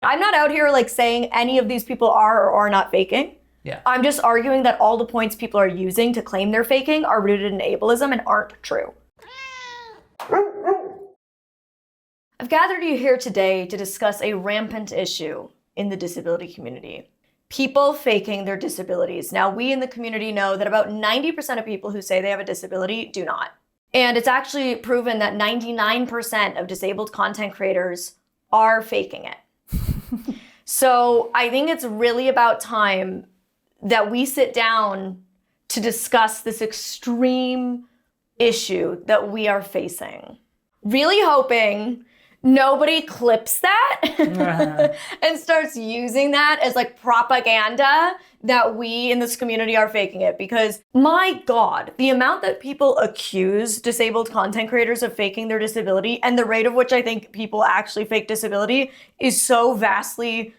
I'm not out here like saying any of these people are or are not faking. Yeah. I'm just arguing that all the points people are using to claim they're faking are rooted in ableism and aren't true. I've gathered you here today to discuss a rampant issue in the disability community. People faking their disabilities. Now, we in the community know that about 90% of people who say they have a disability do not. And it's actually proven that 99% of disabled content creators are faking it. So I think it's really about time that we sit down to discuss this extreme issue that we are facing. Really hoping nobody clips that and starts using that as like propaganda that we in this community are faking it. Because my God, the amount that people accuse disabled content creators of faking their disability and the rate of which I think people actually fake disability is so vastly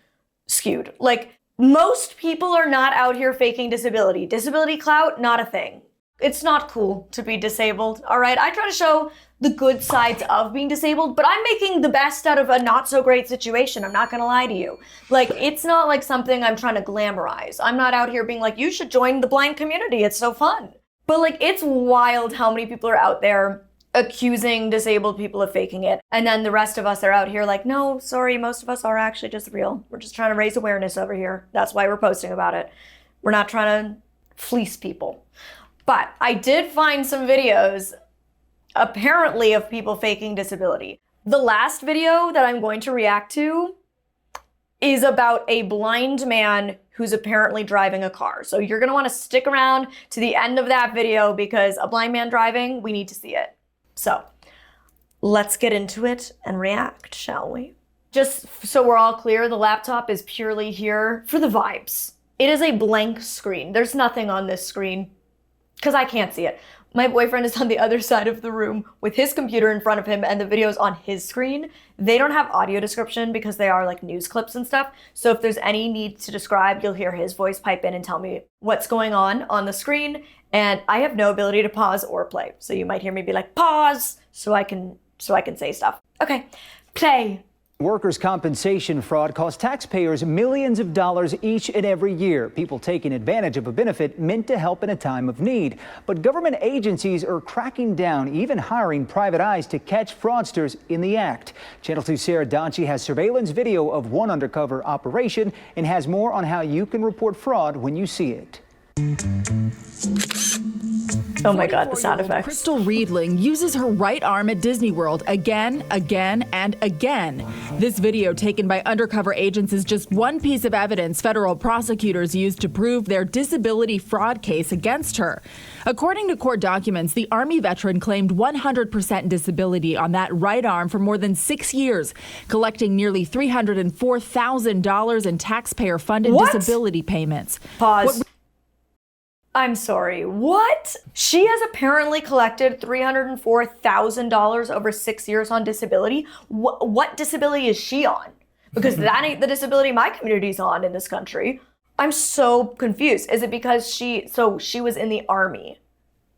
skewed. Like, most people are not out here faking disability. Disability clout, not a thing. It's not cool to be disabled, all right? I try to show the good sides of being disabled, but I'm making the best out of a not so great situation. I'm not gonna lie to you. Like, it's not like something I'm trying to glamorize. I'm not out here being like, you should join the blind community, it's so fun. But like, it's wild how many people are out there accusing disabled people of faking it. And then the rest of us are out here like, no, sorry, most of us are actually just real. We're just trying to raise awareness over here. That's why we're posting about it. We're not trying to fleece people. But I did find some videos, apparently, of people faking disability. The last video that I'm going to react to is about a blind man who's apparently driving a car. So you're gonna wanna stick around to the end of that video because a blind man driving, we need to see it. So let's get into it and react, shall we? Just so we're all clear, the laptop is purely here for the vibes. It is a blank screen. There's nothing on this screen because I can't see it. My boyfriend is on the other side of the room with his computer in front of him and the video's on his screen. They don't have audio description because they are like news clips and stuff. So if there's any need to describe, you'll hear his voice pipe in and tell me what's going on the screen. And I have no ability to pause or play. So you might hear me be like, pause, so I can say stuff. Okay, play. Workers' compensation fraud costs taxpayers millions of dollars each and every year. People taking advantage of a benefit meant to help in a time of need. But government agencies are cracking down, even hiring private eyes to catch fraudsters in the act. Channel 2's Sarah Donchi has surveillance video of one undercover operation and has more on how you can report fraud when you see it. Oh my God, the sound effects. Crystal Riedling uses her right arm at Disney World again, and again. This video taken by undercover agents is just one piece of evidence federal prosecutors used to prove their disability fraud case against her. According to court documents, the Army veteran claimed 100% disability on that right arm for more than 6 years, collecting nearly $304,000 in taxpayer-funded disability payments. Pause. I'm sorry, what? She has apparently collected $304,000 over 6 years on disability. What disability is she on? Because that ain't the disability my community's on in this country. I'm so confused. Is it because she was in the Army?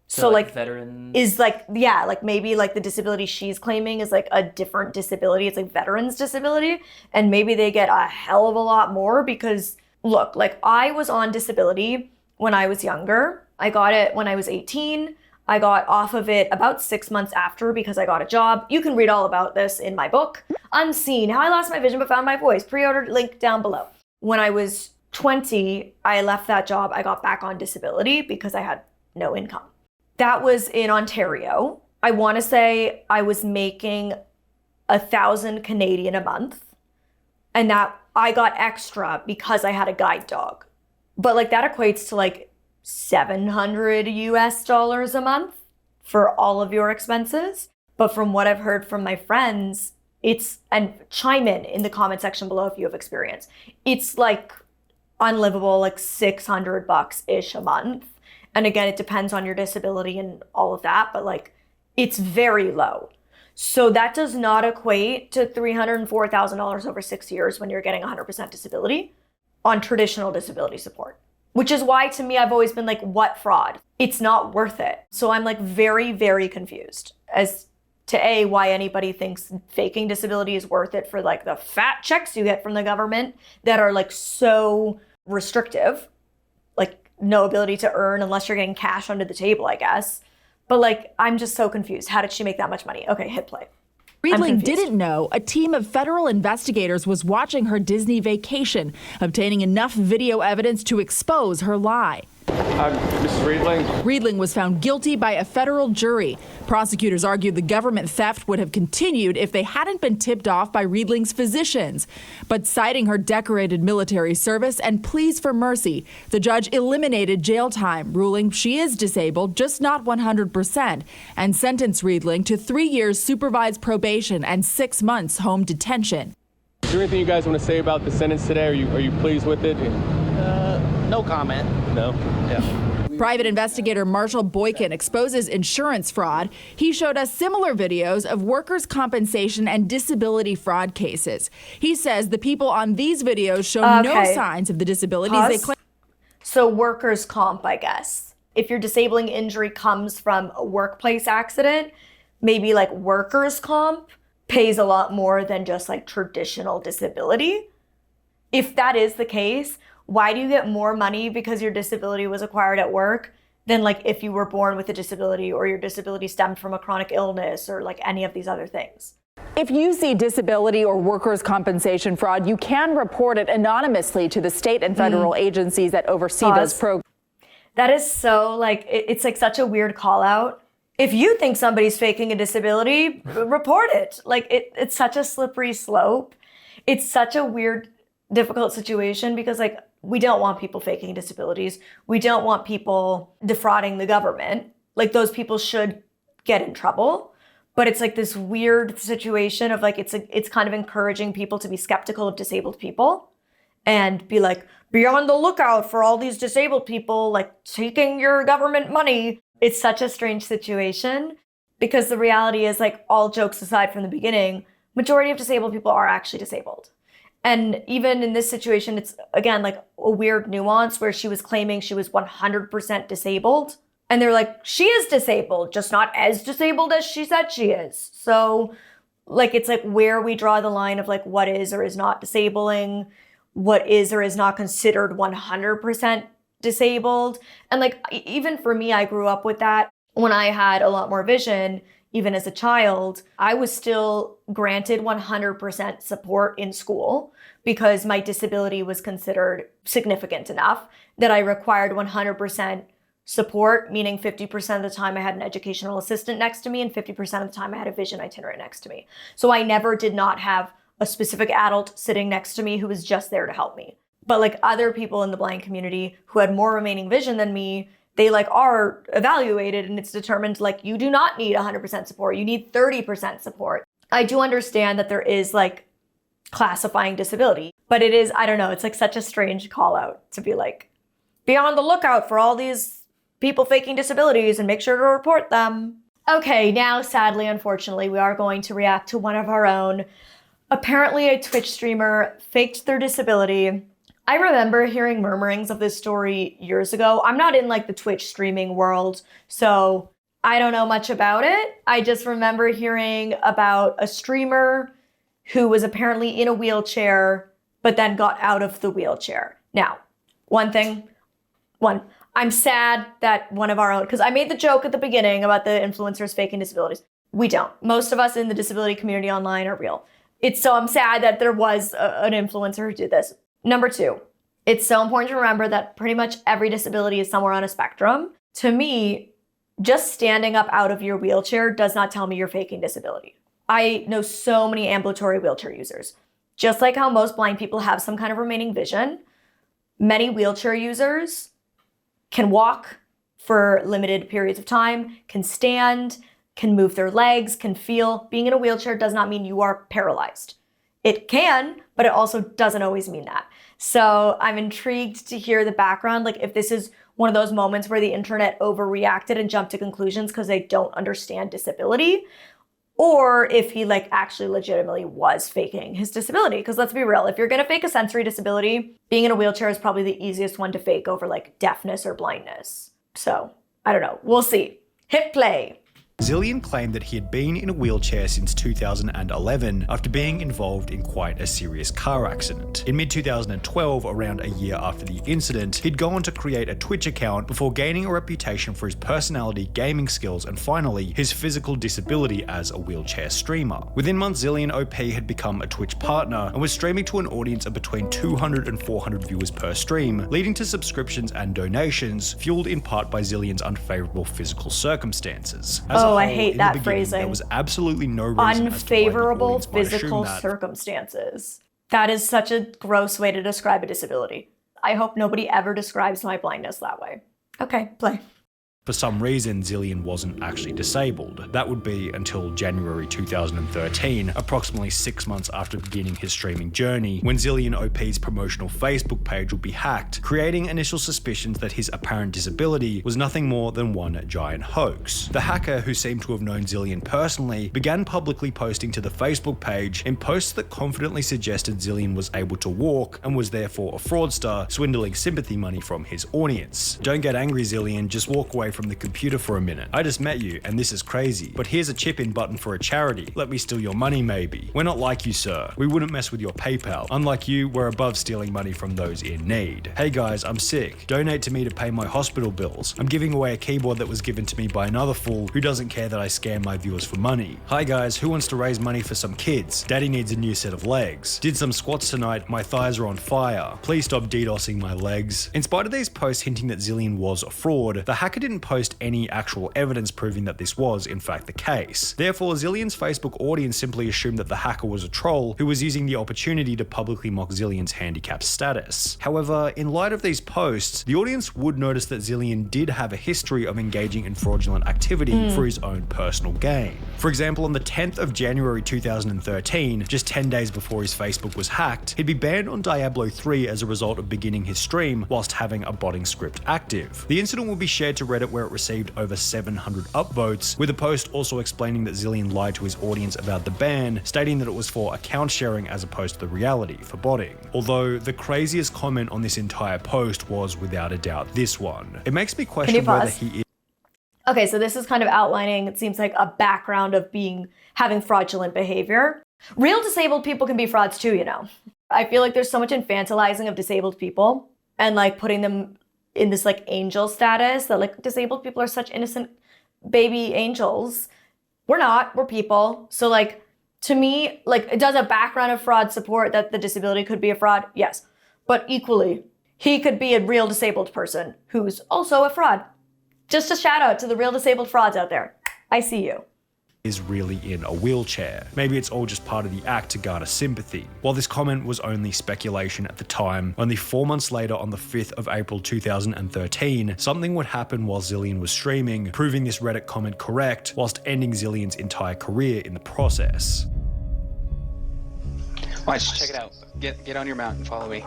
So like veterans? Is like, yeah, like maybe like the disability she's claiming is like a different disability. It's like veterans disability. And maybe they get a hell of a lot more because look, like I was on disability when I was younger. I got it when I was 18. I got off of it about 6 months after because I got a job. You can read all about this in my book, Unseen, How I Lost My Vision But Found My Voice, pre-ordered, link down below. When I was 20, I left that job. I got back on disability because I had no income. That was in Ontario. I want to say I was making 1,000 Canadian a month, and that I got extra because I had a guide dog. But like that equates to like $700 US a month for all of your expenses. But from what I've heard from my friends, and chime in the comment section below if you have experience, it's like unlivable, like $600-ish a month. And again, it depends on your disability and all of that, but like it's very low. So that does not equate to $304,000 over 6 years when you're getting 100% disability on traditional disability support, which is why to me, I've always been like, what fraud? It's not worth it. So I'm like very, very confused as to A, why anybody thinks faking disability is worth it for like the fat checks you get from the government that are like so restrictive, like no ability to earn unless you're getting cash under the table, I guess. But like, I'm just so confused. How did she make that much money? Okay, hit play. Riedling didn't know a team of federal investigators was watching her Disney vacation, obtaining enough video evidence to expose her lie. Mrs. Riedling. Riedling was found guilty by a federal jury. Prosecutors argued the government theft would have continued if they hadn't been tipped off by Riedling's physicians. But citing her decorated military service and pleas for mercy, the judge eliminated jail time, ruling she is disabled, just not 100%, and sentenced Riedling to 3 years supervised probation and 6 months home detention. Is there anything you guys want to say about the sentence today? Are you pleased with it? No comment. No? Yeah. Private investigator Marshall Boykin exposes insurance fraud. He showed us similar videos of workers' compensation and disability fraud cases. He says the people on these videos show no signs of the disabilities they claim. So workers' comp, I guess. If your disabling injury comes from a workplace accident, maybe like workers' comp pays a lot more than just like traditional disability. If that is the case, why do you get more money because your disability was acquired at work than like if you were born with a disability or your disability stemmed from a chronic illness or like any of these other things? If you see disability or workers' compensation fraud, you can report it anonymously to the state and federal agencies that oversee those programs. That is so like, it's like such a weird call out. If you think somebody's faking a disability, report it. Like it's such a slippery slope. It's such a weird, difficult situation because like, we don't want people faking disabilities. We don't want people defrauding the government. Like those people should get in trouble. But it's like this weird situation of like, it's kind of encouraging people to be skeptical of disabled people and be like, be on the lookout for all these disabled people, like taking your government money. It's such a strange situation because the reality is like all jokes aside from the beginning, majority of disabled people are actually disabled. And even in this situation, it's, again, like a weird nuance where she was claiming she was 100% disabled. And they're like, she is disabled, just not as disabled as she said she is. So, like, it's like where we draw the line of like what is or is not disabling, what is or is not considered 100% disabled. And like, even for me, I grew up with that. When I had a lot more vision, even as a child, I was still granted 100% support in school because my disability was considered significant enough that I required 100% support, meaning 50% of the time I had an educational assistant next to me and 50% of the time I had a vision itinerant next to me. So I never did not have a specific adult sitting next to me who was just there to help me. But like other people in the blind community who had more remaining vision than me, they like are evaluated and it's determined like you do not need 100% support. You need 30% support. I do understand that there is like classifying disability, but it is, I don't know, it's like such a strange call out to be like, be on the lookout for all these people faking disabilities and make sure to report them. Okay, now sadly, unfortunately, we are going to react to one of our own. Apparently a Twitch streamer faked their disability. I remember hearing murmurings of this story years ago. I'm not in like the Twitch streaming world, so I don't know much about it. I just remember hearing about a streamer who was apparently in a wheelchair, but then got out of the wheelchair. Now, I'm sad that one of our own, because I made the joke at the beginning about the influencers faking disabilities. We don't. Most of us in the disability community online are real. So I'm sad that there was an influencer who did this. Number two, it's so important to remember that pretty much every disability is somewhere on a spectrum. To me, just standing up out of your wheelchair does not tell me you're faking disability. I know so many ambulatory wheelchair users. Just like how most blind people have some kind of remaining vision, many wheelchair users can walk for limited periods of time, can stand, can move their legs, can feel. Being in a wheelchair does not mean you are paralyzed. It can, but it also doesn't always mean that. So I'm intrigued to hear the background, like if this is one of those moments where the internet overreacted and jumped to conclusions because they don't understand disability, or if he like actually legitimately was faking his disability. Because let's be real, if you're gonna fake a sensory disability, being in a wheelchair is probably the easiest one to fake over like deafness or blindness. So I don't know, we'll see. Hit play. Zillion claimed that he had been in a wheelchair since 2011 after being involved in quite a serious car accident. In mid-2012, around a year after the incident, he'd go on to create a Twitch account before gaining a reputation for his personality, gaming skills, and finally, his physical disability as a wheelchair streamer. Within months, Zillion OP had become a Twitch partner and was streaming to an audience of between 200 and 400 viewers per stream, leading to subscriptions and donations, fueled in part by Zillion's unfavorable physical circumstances. I hate that phrasing. There was absolutely no reason unfavorable as to why the physical that. Circumstances. That is such a gross way to describe a disability. I hope nobody ever describes my blindness that way. Okay, play. For some reason, Zillion wasn't actually disabled. That would be until January 2013, approximately 6 months after beginning his streaming journey, when Zillion OP's promotional Facebook page would be hacked, creating initial suspicions that his apparent disability was nothing more than one giant hoax. The hacker, who seemed to have known Zillion personally, began publicly posting to the Facebook page in posts that confidently suggested Zillion was able to walk and was therefore a fraudster, swindling sympathy money from his audience. Don't get angry, Zillion, just walk away from the computer for a minute. I just met you and this is crazy, but here's a chip-in button for a charity. Let me steal your money maybe. We're not like you, sir. We wouldn't mess with your PayPal. Unlike you, we're above stealing money from those in need. Hey guys, I'm sick. Donate to me to pay my hospital bills. I'm giving away a keyboard that was given to me by another fool who doesn't care that I scam my viewers for money. Hi guys, who wants to raise money for some kids? Daddy needs a new set of legs. Did some squats tonight, my thighs are on fire. Please stop DDoSing my legs. In spite of these posts hinting that Zillion was a fraud, the hacker didn't post any actual evidence proving that this was in fact the case. Therefore, Zillion's Facebook audience simply assumed that the hacker was a troll who was using the opportunity to publicly mock Zillion's handicap status. However, in light of these posts, the audience would notice that Zillion did have a history of engaging in fraudulent activity for his own personal gain. For example, on the 10th of January 2013, just 10 days before his Facebook was hacked, he'd be banned on Diablo 3 as a result of beginning his stream whilst having a botting script active. The incident will be shared to Reddit, where it received over 700 upvotes, with a post also explaining that Zillion lied to his audience about the ban, stating that it was for account sharing as opposed to the reality for botting. Although the craziest comment on this entire post was without a doubt this one. It makes me question whether he is. Okay, so this is kind of outlining, it seems like, a background of having fraudulent behavior. Real disabled people can be frauds too, you know. I feel like there's so much infantilizing of disabled people and like putting them in this like angel status, that like disabled people are such innocent baby angels. We're not, we're people. So like, to me, like, it does a background of fraud support that the disability could be a fraud? Yes. But equally, he could be a real disabled person who's also a fraud. Just a shout out to the real disabled frauds out there. I see you. Is really in a wheelchair. Maybe it's all just part of the act to garner sympathy. While this comment was only speculation at the time, only 4 months later, on the 5th of April 2013, something would happen while Zillion was streaming, proving this Reddit comment correct, whilst ending Zillion's entire career in the process. Watch, check it out. Get on your mount and follow me.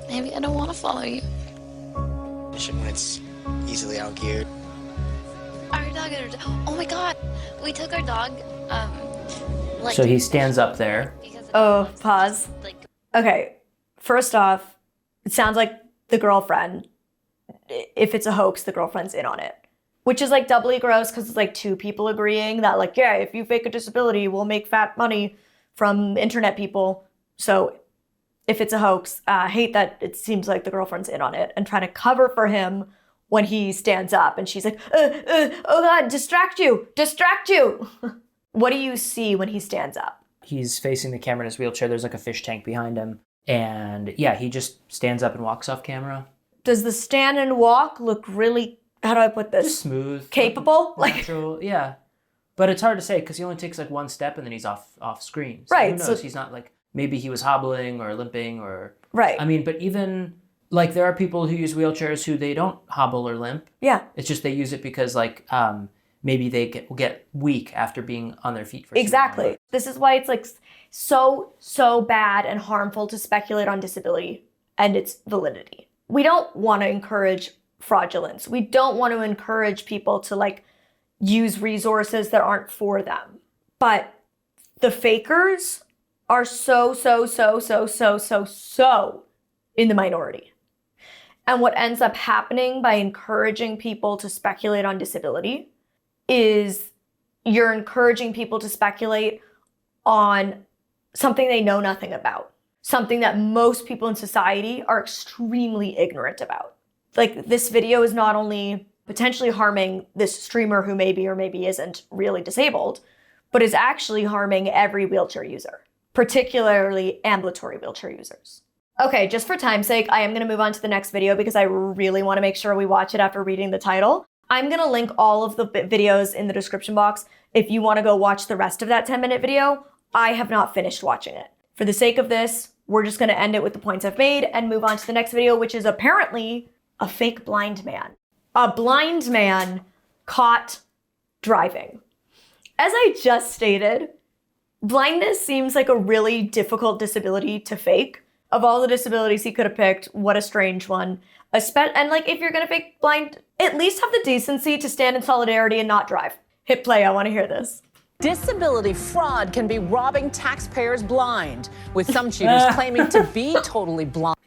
Maybe I don't want to follow you. When it's easily outgeared. Our dog, oh my god, we took our dog, like... So he stands up there. Oh, pause. Okay, first off, it sounds like the girlfriend, if it's a hoax, the girlfriend's in on it. Which is like doubly gross because it's like two people agreeing that like, yeah, if you fake a disability, we'll make fat money from internet people. So if it's a hoax, I hate that it seems like the girlfriend's in on it and trying to cover for him when he stands up and she's like, oh God, distract you. What do you see when he stands up? He's facing the camera in his wheelchair. There's like a fish tank behind him. And yeah, he just stands up and walks off camera. Does the stand and walk look really, how do I put this? Just smooth. Capable? Natural, yeah. But it's hard to say because he only takes like one step and then he's off screen. So right. Who knows? He's not like, maybe he was hobbling or limping or... Right. I mean, but even... Like, there are people who use wheelchairs who they don't hobble or limp. Yeah. It's just they use it because, like, maybe they get weak after being on their feet for so long. Exactly. This is why it's, like, so bad and harmful to speculate on disability and its validity. We don't want to encourage fraudulence. We don't want to encourage people to, like, use resources that aren't for them. But the fakers are so in the minority. And what ends up happening by encouraging people to speculate on disability is you're encouraging people to speculate on something they know nothing about, something that most people in society are extremely ignorant about. Like, this video is not only potentially harming this streamer who maybe or maybe isn't really disabled, but is actually harming every wheelchair user, particularly ambulatory wheelchair users. Okay, just for time's sake, I am going to move on to the next video because I really want to make sure we watch it after reading the title. I'm going to link all of the videos in the description box if you want to go watch the rest of that 10-minute video. I have not finished watching it. For the sake of this, we're just going to end it with the points I've made and move on to the next video, which is apparently a fake blind man. A blind man caught driving. As I just stated, blindness seems like a really difficult disability to fake. Of all the disabilities he could have picked, what a strange one. And like, if you're gonna fake blind, at least have the decency to stand in solidarity and not drive. Hit play, I wanna hear this. Disability fraud can be robbing taxpayers blind, with some cheaters claiming to be totally blind.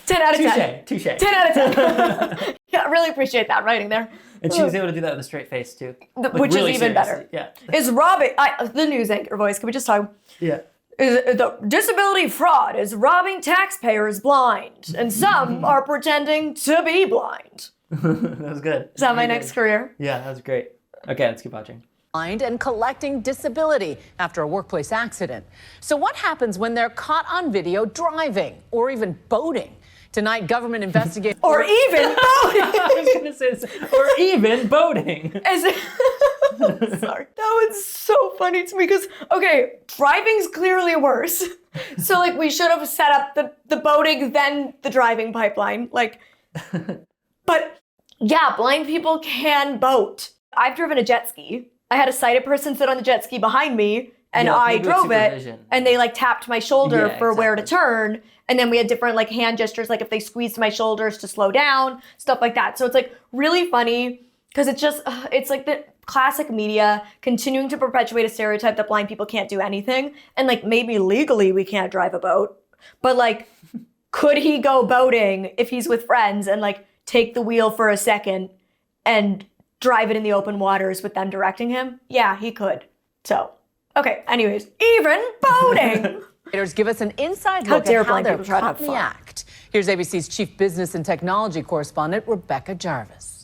10 out of 10. Touche. 10 out of 10. Yeah, I really appreciate that writing there. And she was able to do that with a straight face too. Which really is even better. Yeah. Is robbing, the news anchor voice, can we just talk? Yeah. The disability fraud is robbing taxpayers blind, and some are pretending to be blind. That was good. Is that my next career? Yeah, that was great. Okay, let's keep watching. And collecting disability after a workplace accident. So what happens when they're caught on video driving or even boating? Tonight, government investigators... or even boating! I was going to say this. Or even boating. Sorry. That was so funny to me because, okay, driving's clearly worse. So, like, we should have set up the boating, then the driving pipeline. Like, but yeah, blind people can boat. I've driven a jet ski. I had a sighted person sit on the jet ski behind me, and I drove it, and they like tapped my shoulder for where to turn. And then we had different like hand gestures, like if they squeezed my shoulders to slow down, stuff like that. So it's like really funny because it's just, it's like the classic media continuing to perpetuate a stereotype that blind people can't do anything. And like maybe legally we can't drive a boat, but like, could he go boating if he's with friends and like take the wheel for a second and drive it in the open waters with them directing him? Yeah, he could. So, okay, anyways, even boating. Give us an inside look at how they're caught in the act. Here's ABC's chief business and technology correspondent, Rebecca Jarvis.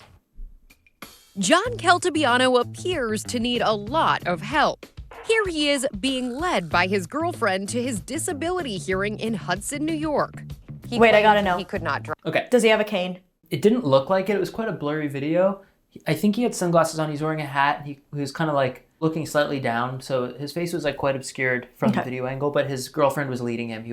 John Caltabiano appears to need a lot of help. Here he is being led by his girlfriend to his disability hearing in Hudson, New York. Wait, I gotta know. He could not drive. Okay. Does he have a cane? It didn't look like it. It was quite a blurry video. I think he had sunglasses on. He's wearing a hat. And he was kind of like looking slightly down. So his face was like quite obscured from the video angle, but his girlfriend was leading him. It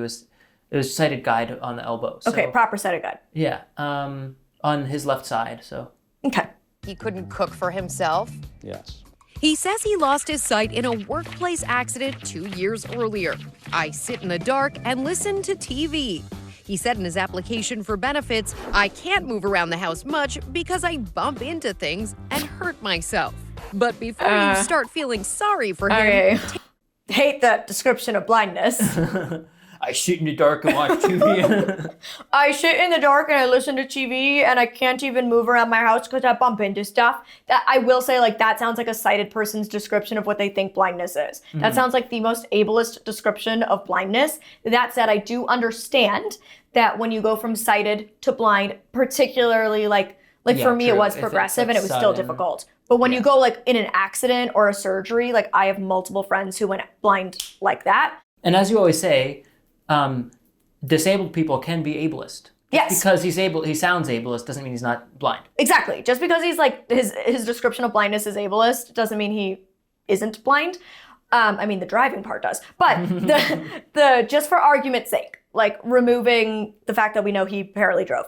was sighted guide on the elbow. So, okay, proper sighted guide. Yeah, on his left side, so. Okay. He couldn't cook for himself. Yes. He says he lost his sight in a workplace accident 2 years earlier. I sit in the dark and listen to TV. He said in his application for benefits, I can't move around the house much because I bump into things and hurt myself. But before you start feeling sorry for him... Hate that description of blindness. I sit in the dark and watch TV. I sit in the dark and I listen to TV and I can't even move around my house because I bump into stuff. That I will say, like, that sounds like a sighted person's description of what they think blindness is. Mm-hmm. That sounds like the most ableist description of blindness. That said, I do understand that when you go from sighted to blind, particularly like for me, it was progressive and it was still difficult. But when you go like in an accident or a surgery, like I have multiple friends who went blind like that. And as you always say, disabled people can be ableist. Yes. Because he sounds ableist doesn't mean he's not blind. Exactly. Just because he's like, his description of blindness is ableist doesn't mean he isn't blind. I mean, the driving part does. But the just for argument's sake, like removing the fact that we know he apparently drove.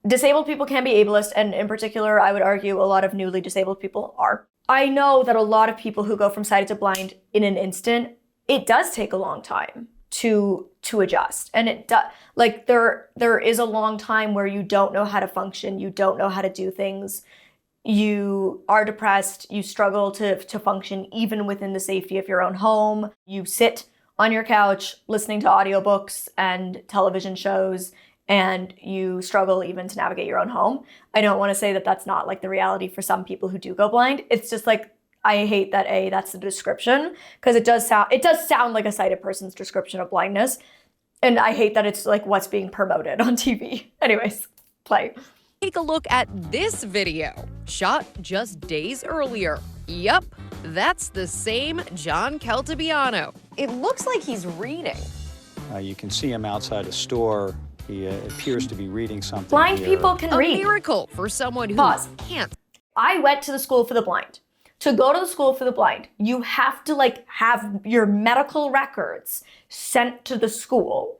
Disabled people can be ableist, and in particular, I would argue a lot of newly disabled people are. I know that a lot of people who go from sighted to blind in an instant, it does take a long time to adjust. And it does, like there is a long time where you don't know how to function, you don't know how to do things, you are depressed, you struggle to function even within the safety of your own home. You sit on your couch listening to audiobooks and television shows and you struggle even to navigate your own home. I don't want to say that that's not like the reality for some people who do go blind. It's just like, I hate that that's the description, because it does sound like a sighted person's description of blindness. And I hate that it's like what's being promoted on TV. Anyways, play. Take a look at this video, shot just days earlier. Yup, that's the same John Caltabiano. It looks like he's reading. You can see him outside a store. He appears to be reading something. Blind people can read. A miracle for someone who can't. I went to the school for the blind. To go to the school for the blind, you have to like have your medical records sent to the school.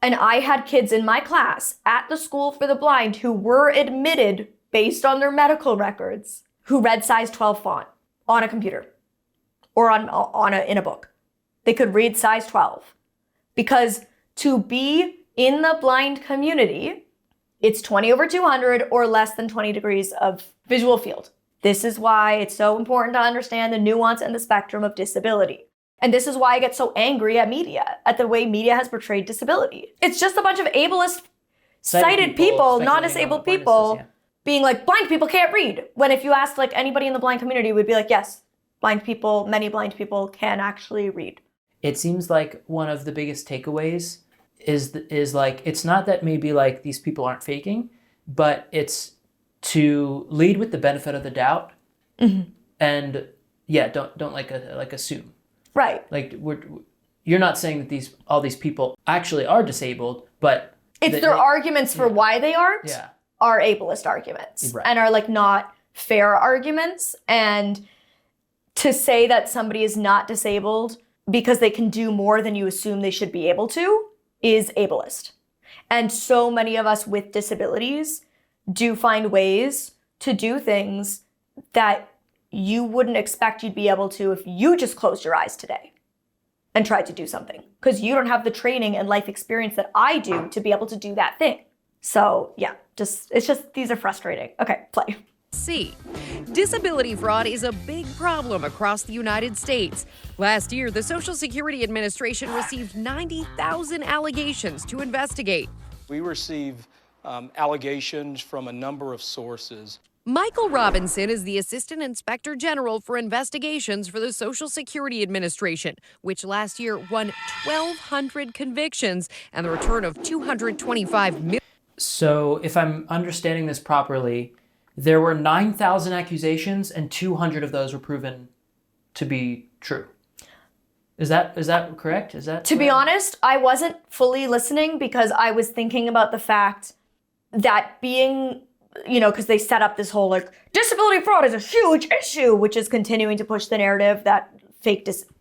And I had kids in my class at the school for the blind who were admitted based on their medical records, who read size 12 font on a computer or in a book. They could read size 12, because to be in the blind community, it's 20/200 or less than 20 degrees of visual field. This is why it's so important to understand the nuance and the spectrum of disability. And this is why I get so angry at media, at the way media has portrayed disability. It's just a bunch of ableist, sighted people, non-disabled people, being like, blind people can't read. When if you asked like anybody in the blind community, would be like, yes, blind people, many blind people can actually read. It seems like one of the biggest takeaways is like, it's not that maybe like these people aren't faking, but it's to lead with the benefit of the doubt, and don't like assume. Right. Like you're not saying that all these people actually are disabled, but it's their arguments for why they aren't are ableist arguments, and are like not fair arguments. And to say that somebody is not disabled because they can do more than you assume they should be able to is ableist. And so many of us with disabilities do find ways to do things that you wouldn't expect you'd be able to if you just closed your eyes today and tried to do something, because you don't have the training and life experience that I do to be able to do that thing. So yeah, these are frustrating. Okay, play. C. Disability fraud is a big problem across the United States. Last year, the Social Security Administration received 90,000 allegations to investigate. We receive allegations from a number of sources. Michael Robinson is the Assistant Inspector General for Investigations for the Social Security Administration, which last year won 1,200 convictions and the return of $225 million. So if I'm understanding this properly, there were 9,000 accusations and 200 of those were proven to be true. Is that correct? To be honest, I wasn't fully listening because I was thinking about the fact that being, because they set up this whole like disability fraud is a huge issue, which is continuing to push the narrative that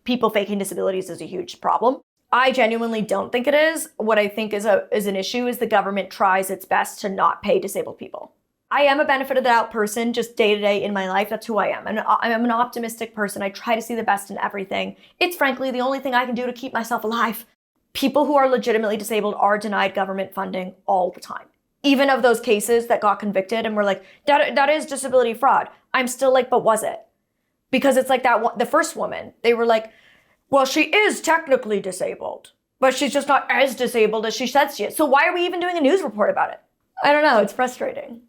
people faking disabilities is a huge problem. I genuinely don't think it is. What I think is an issue is the government tries its best to not pay disabled people. I am a benefit of the doubt person just day to day in my life. That's who I am. And I'm an optimistic person. I try to see the best in everything. It's frankly the only thing I can do to keep myself alive. People who are legitimately disabled are denied government funding all the time. Even of those cases that got convicted and were like, that is disability fraud. I'm still like, but was it? Because it's like the first woman, they were like, well, she is technically disabled, but she's just not as disabled as she says she is. So why are we even doing a news report about it? I don't know. It's frustrating.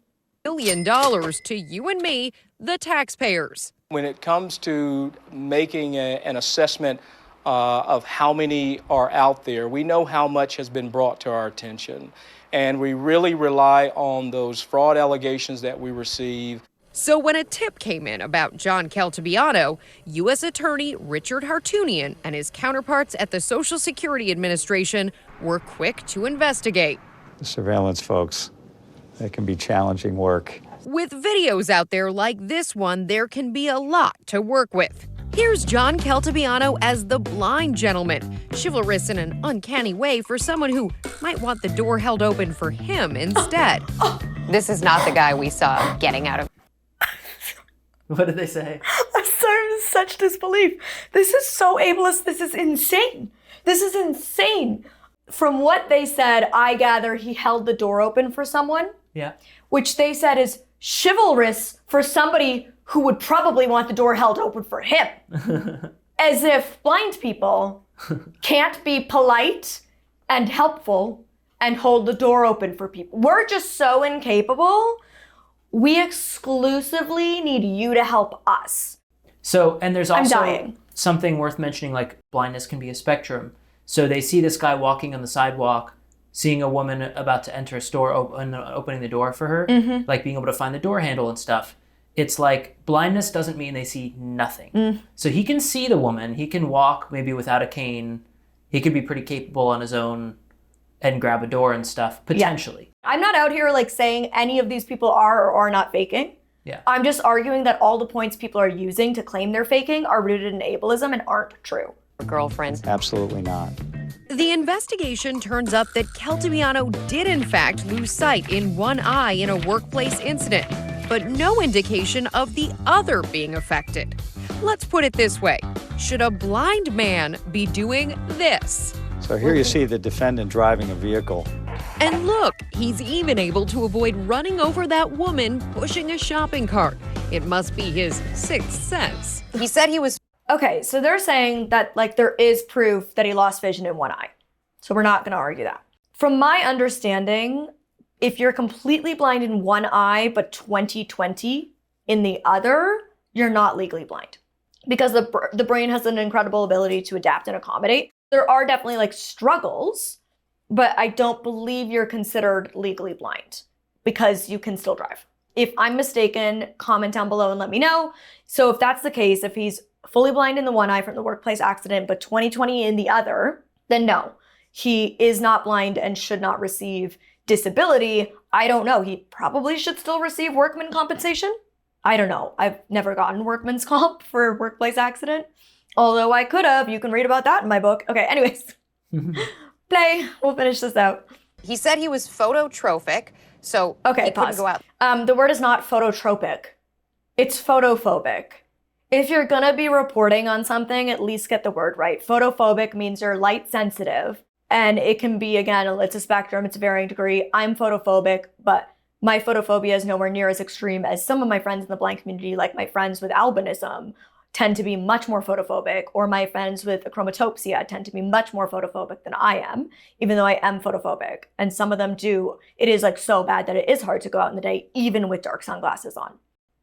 $1 billion to you and me, the taxpayers. When it comes to making an assessment of how many are out there, we know how much has been brought to our attention, and we really rely on those fraud allegations that we receive. So when a tip came in about John Caltabiano, U.S. Attorney Richard Hartunian and his counterparts at the Social Security Administration were quick to investigate. The surveillance folks, that can be challenging work. With videos out there like this one, there can be a lot to work with. Here's John Caltabiano as the blind gentleman, chivalrous in an uncanny way for someone who might want the door held open for him instead. This is not the guy we saw getting out of. What did they say? I'm sorry, in such disbelief. This is so ableist. This is insane. This is insane. From what they said, I gather he held the door open for someone. Yeah. Which they said is chivalrous for somebody who would probably want the door held open for him. As if blind people can't be polite and helpful and hold the door open for people. We're just so incapable. We exclusively need you to help us. So, and there's also I'm dying. something worth mentioning, like blindness can be a spectrum. So they see this guy walking on the sidewalk, seeing a woman about to enter a store, opening the door for her, like being able to find the door handle and stuff. It's like blindness doesn't mean they see nothing. So he can see the woman, he can walk maybe without a cane, he could be pretty capable on his own and grab a door and stuff, potentially. Yeah. I'm not out here like saying any of these people are or are not faking. Yeah. I'm just arguing that all the points people are using to claim they're faking are rooted in ableism and aren't true. Girlfriend. Absolutely not. The investigation turns up that Caltabiano did in fact lose sight in one eye in a workplace incident, but no indication of the other being affected. Let's put it this way. Should a blind man be doing this? So here you see the defendant driving a vehicle. And look, he's even able to avoid running over that woman pushing a shopping cart. It must be his sixth sense. He said he was... Okay, so they're saying that like there is proof that he lost vision in one eye. So we're not going to argue that. From my understanding, if you're completely blind in one eye but 20/20 in the other, you're not legally blind. Because the brain has an incredible ability to adapt and accommodate. There are definitely like struggles, but I don't believe you're considered legally blind because you can still drive. If I'm mistaken, comment down below and let me know. So if that's the case, if he's fully blind in the one eye from the workplace accident, but 20/20 in the other, then no, he is not blind and should not receive disability. I don't know. He probably should still receive workman compensation. I don't know. I've never gotten workman's comp for a workplace accident. Although I could have. You can read about that in my book. Okay, anyways. Play. We'll finish this out. He said he was phototrophic, so okay, he couldn't pause. go out. The word is not phototropic. It's photophobic. If you're gonna be reporting on something, at least get the word right. Photophobic means you're light sensitive. And it can be, again, it's a spectrum, it's a varying degree. I'm photophobic, but my photophobia is nowhere near as extreme as some of my friends in the blind community, like my friends with albinism tend to be much more photophobic, or my friends with achromatopsia tend to be much more photophobic than I am, even though I am photophobic. And some of them do. It is like so bad that it is hard to go out in the day, even with dark sunglasses on.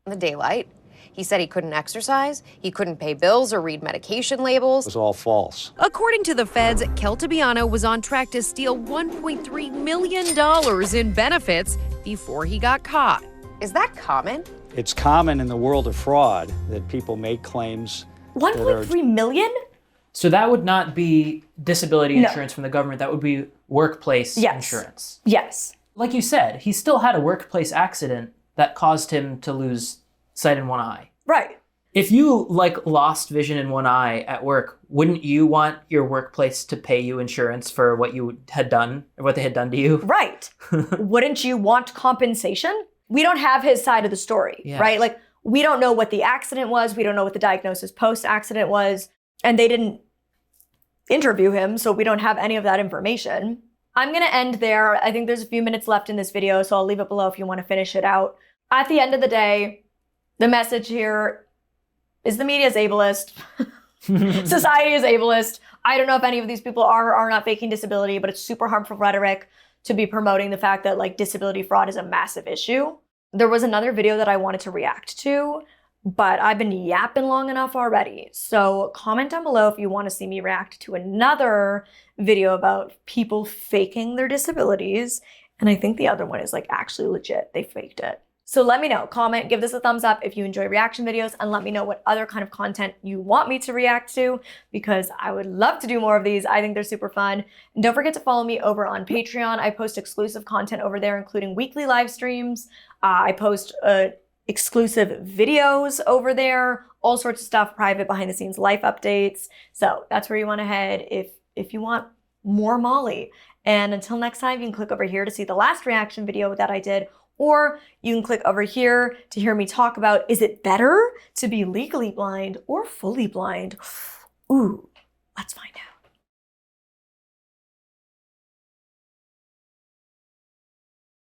In the daylight. He said he couldn't exercise, he couldn't pay bills or read medication labels. It was all false. According to the feds, Caltabiano was on track to steal $1.3 million in benefits before he got caught. Is that common? It's common in the world of fraud that people make claims. 1.3 million? So that would not be disability insurance from the government. That would be workplace insurance. Yes. Like you said, he still had a workplace accident that caused him to lose sight in one eye. Right. If you like lost vision in one eye at work, wouldn't you want your workplace to pay you insurance for what you had done or what they had done to you? Right. Wouldn't you want compensation? We don't have his side of the story, right? Like we don't know what the accident was. We don't know what the diagnosis post-accident was. And they didn't interview him, so we don't have any of that information. I'm gonna end there. I think there's a few minutes left in this video, so I'll leave it below if you wanna finish it out. At the end of the day, the message here is the media is ableist. Society is ableist. I don't know if any of these people are or are not faking disability, but it's super harmful rhetoric to be promoting the fact that like disability fraud is a massive issue. There was another video that I wanted to react to, but I've been yapping long enough already. So comment down below if you want to see me react to another video about people faking their disabilities. And I think the other one is like actually legit. They faked it. So let me know, comment, give this a thumbs up if you enjoy reaction videos, and let me know what other kind of content you want me to react to, because I would love to do more of these. I think they're super fun. And don't forget to follow me over on Patreon. I post exclusive content over there, including weekly live streams. I post exclusive videos over there, all sorts of stuff, private behind the scenes life updates. So that's where you want to head if you want more Molly. And until next time, you can click over here to see the last reaction video that I did, or you can click over here to hear me talk about, is it better to be legally blind or fully blind? Ooh, let's find out.